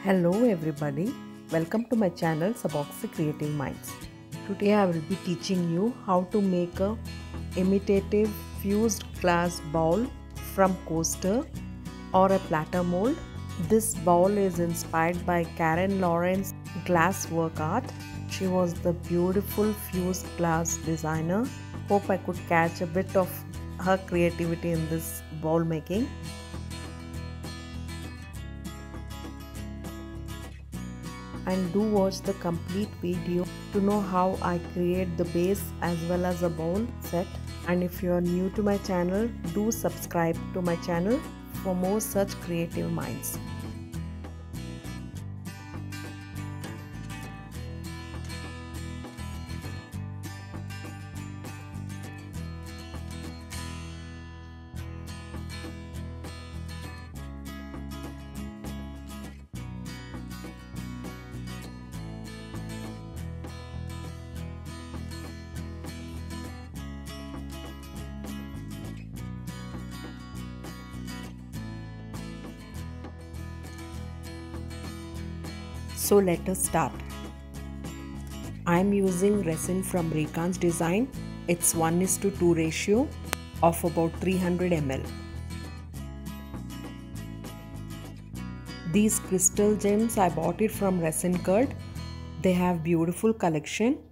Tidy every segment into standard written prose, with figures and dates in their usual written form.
Hello everybody, welcome to my channel Suboxy Creative Minds. Today I will be teaching you how to make a imitative fused glass bowl from coaster or a platter mold. This bowl is inspired by Karen Lawrence glass work art. She was the beautiful fused glass designer. Hope I could catch a bit of her creativity in this bowl making. And do watch the complete video to know how I create the base as well as a bowl set. And if you are new to my channel, do subscribe to my channel for more such creative minds. So let us start. I am using resin from Rekan's design. It's 1:2 ratio of about 300 ml. These crystal gems I bought it from Resin Cult. They have beautiful collection.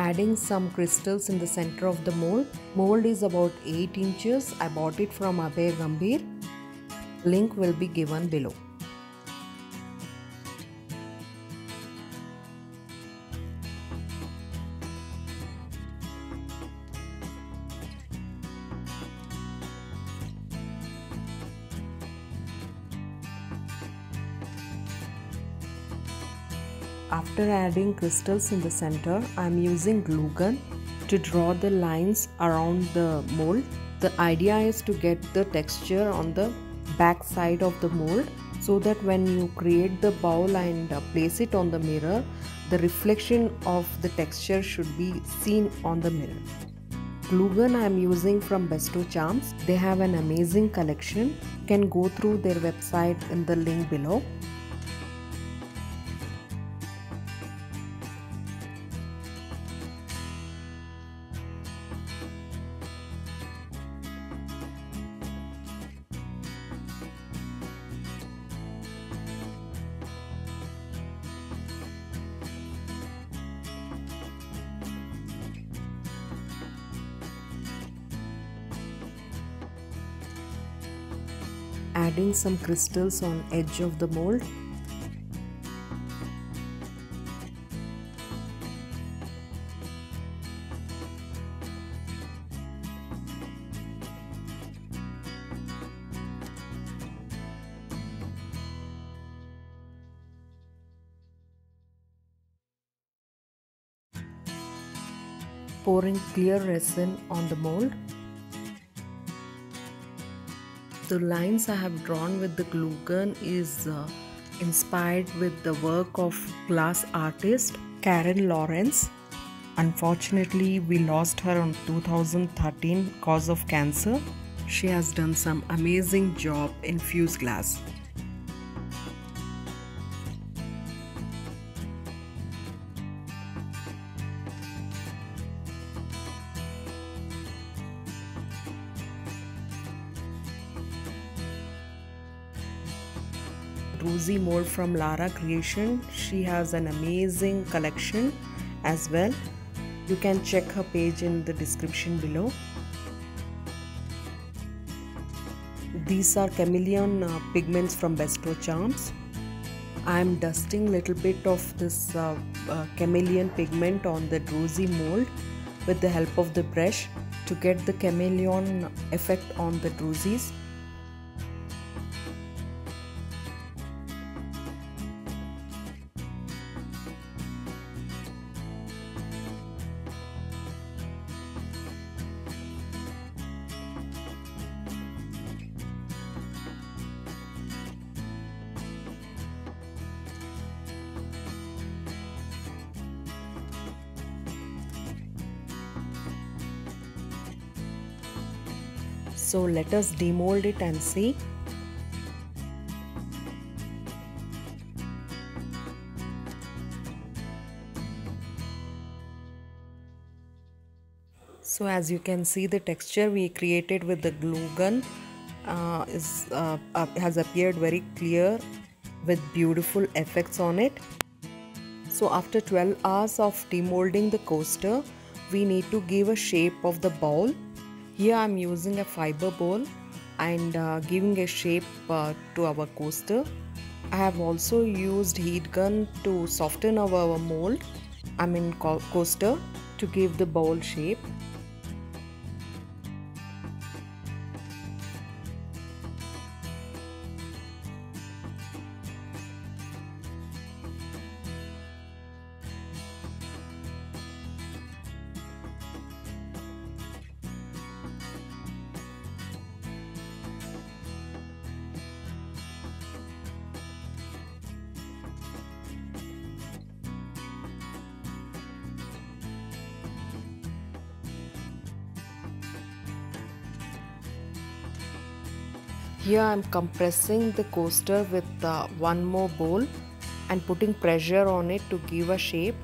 Adding some crystals in the center of the mold. Mold is about 8 inches. I bought it from Abhay Gambhir. Link will be given below. After adding crystals in the center, I am using glue gun to draw the lines around the mold. The idea is to get the texture on the back side of the mold so that when you create the bowl and place it on the mirror, the reflection of the texture should be seen on the mirror. Glue gun I am using from Besto Charms. They have an amazing collection. You can go through their website in the link below. Adding some crystals on edge of the mold. Pouring clear resin on the mold. The lines I have drawn with the glue gun is inspired with the work of glass artist Karen Lawrence. Unfortunately, we lost her in 2013 cause of cancer. She has done some amazing job in fused glass. Druzy mold from Lara Creation. She has an amazing collection as well. You can check her page in the description below. These are chameleon pigments from Besto Charms. I am dusting little bit of this chameleon pigment on the Druzy mold with the help of the brush to get the chameleon effect on the Druzys. So let us demold it and see. So as you can see, the texture we created with the glue gun has appeared very clear with beautiful effects on it. So after 12 hours of demolding the coaster, we need to give a shape of the bowl. Here I am using a fiber bowl and giving a shape to our coaster. I have also used heat gun to soften our mold, coaster, to give the bowl shape. Here I am compressing the coaster with one more bowl and putting pressure on it to give a shape.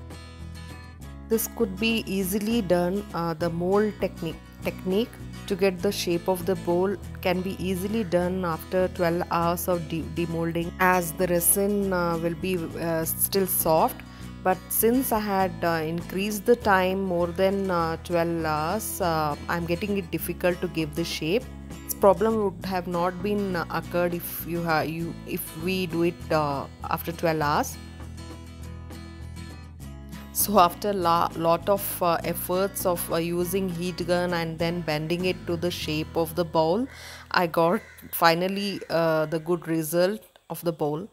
This could be easily done. The mold technique to get the shape of the bowl can be easily done after 12 hours of demolding, as the resin will be still soft. But since I had increased the time more than 12 hours, I'm getting it difficult to give the shape. This problem would have not been occurred if if we do it after 12 hours. So after lot of efforts of using heat gun and then bending it to the shape of the bowl, I got finally the good result of the bowl.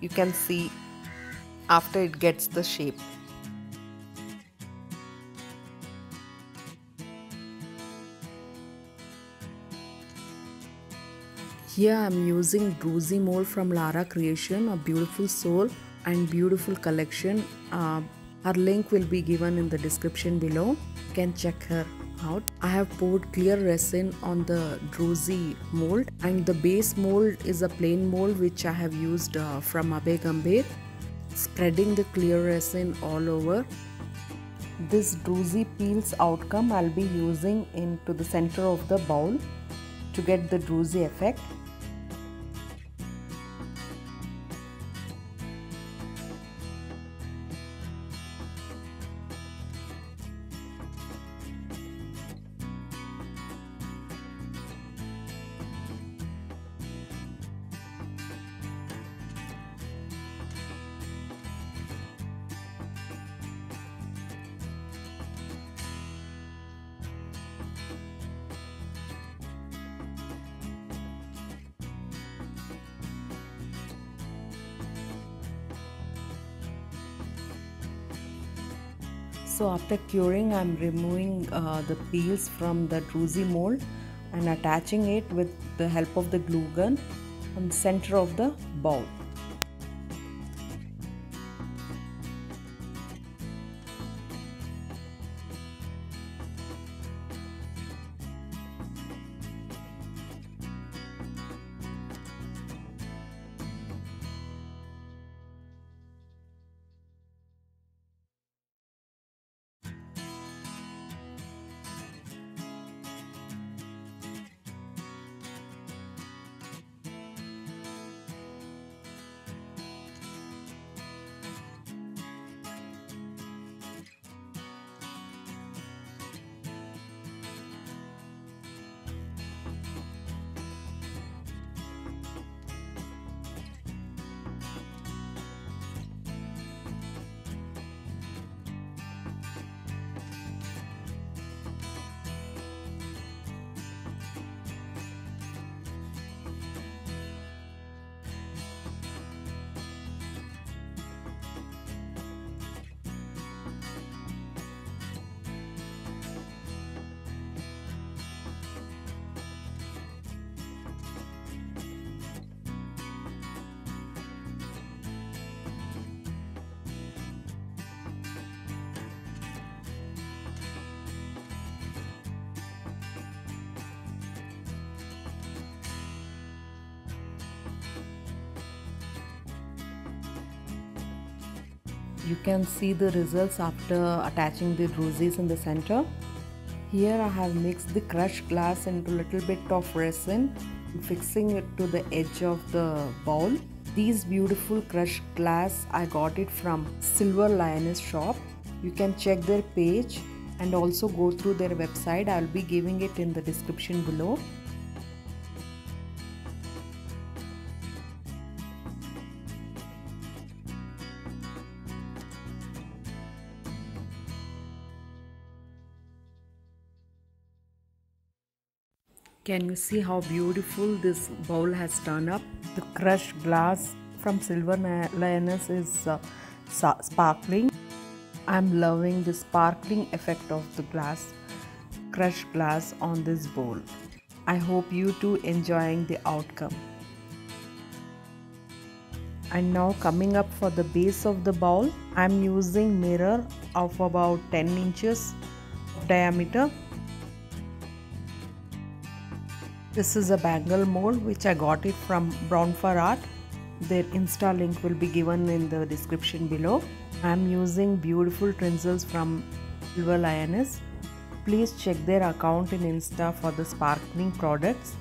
You can see after it gets the shape. Here I am using Druzy mold from Lara Creation, a beautiful soul and beautiful collection. Her link will be given in the description below. You can check her out. I have poured clear resin on the Druzy mold, and the base mold is a plain mold which I have used from Abe Gambhir. Spreading the clear resin all over. This Druzy peels outcome I'll be using into the center of the bowl to get the Druzy effect. So after curing, I'm removing the peels from the Druzy mold and attaching it with the help of the glue gun on the center of the bowl. You can see the results after attaching the roses in the center. Here I have mixed the crushed glass into little bit of resin, fixing it to the edge of the bowl. These beautiful crushed glass I got it from Silver Lioness shop. You can check their page and also go through their website. I'll be giving it in the description below. Can you see how beautiful this bowl has turned up? The crushed glass from Silver Lioness is sparkling. I'm loving the sparkling effect of the crushed glass on this bowl. I hope you too enjoying the outcome. And now coming up for the base of the bowl, I'm using mirror of about 10 inches diameter. This is a bangle mold which I got it from Brown for Art. Their Insta link will be given in the description below. I am using beautiful tinsels from Silver Lioness. Please check their account in Insta for the sparkling products.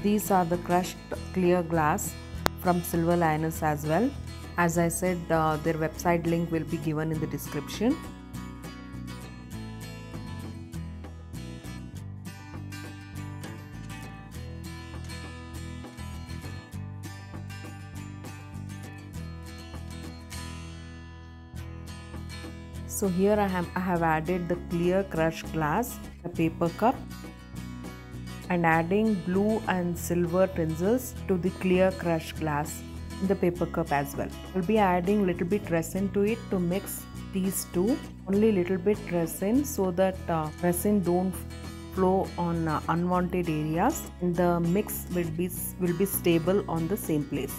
These are the crushed clear glass from Silver Lioness as well. As I said, their website link will be given in the description. So here I have added the clear crushed glass, a paper cup, and adding blue and silver tinsels to the clear crushed glass in the paper cup as well. I'll be adding little bit resin to it to mix these two. Only little bit resin so that resin don't flow on unwanted areas, and the mix will be stable on the same place.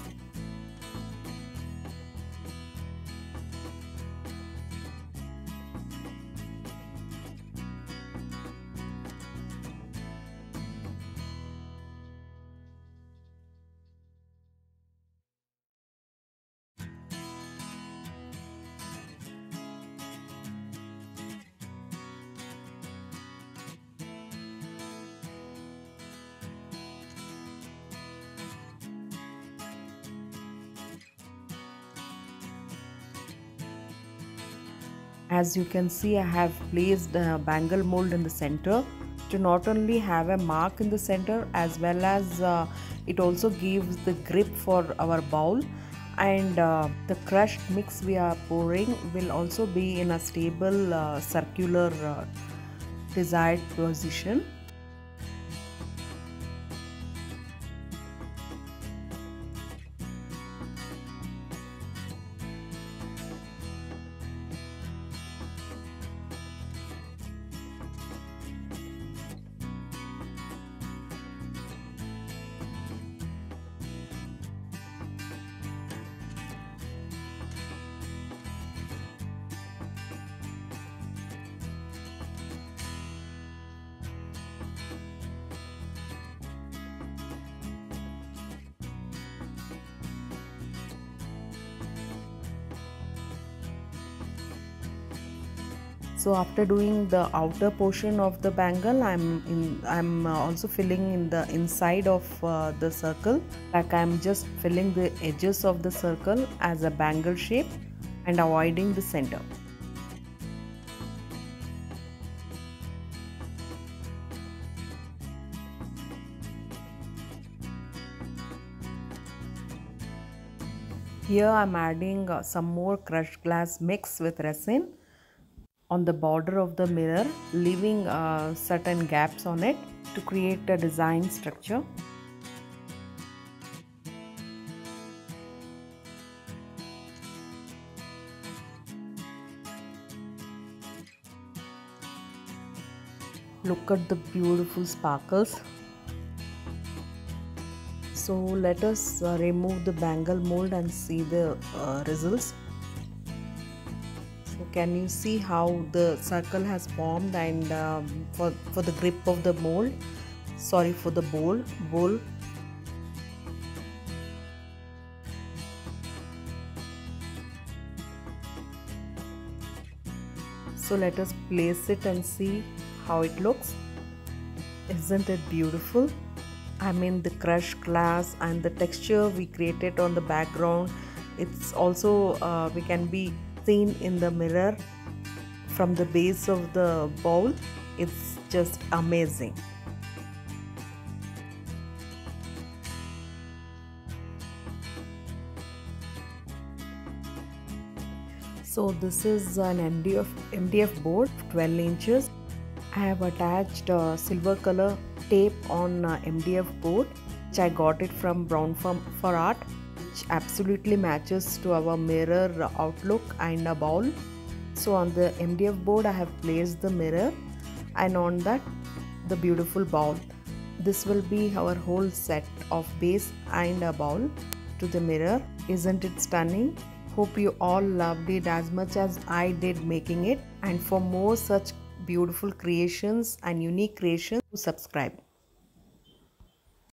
As you can see, I have placed a bangle mold in the center to not only have a mark in the center, as well as it also gives the grip for our bowl, and the crushed mix we are pouring will also be in a stable circular desired position. So after doing the outer portion of the bangle, I'm also filling in the inside of the circle. Like I'm just filling the edges of the circle as a bangle shape and avoiding the center. Here I'm adding some more crushed glass mix with resin on the border of the mirror, leaving certain gaps on it to create a design structure. Look at the beautiful sparkles. So let us remove the bangle mold and see the results. So can you see how the circle has formed, and for the grip of the mold, sorry, for the bowl. So let us place it and see how it looks. Isn't it beautiful? I mean, the crushed glass and the texture we created on the background, it's also we can be seen in the mirror from the base of the bowl. It's just amazing. So this is an MDF board, 12 inches. I have attached silver color tape on MDF board, which I got it from Brown for Art, which absolutely matches to our mirror outlook and a bowl. So on the MDF board I have placed the mirror, and on that the beautiful bowl. This will be our whole set of base and a bowl to the mirror. Isn't it stunning? Hope you all loved it as much as I did making it, and for more such beautiful creations and unique creations, subscribe.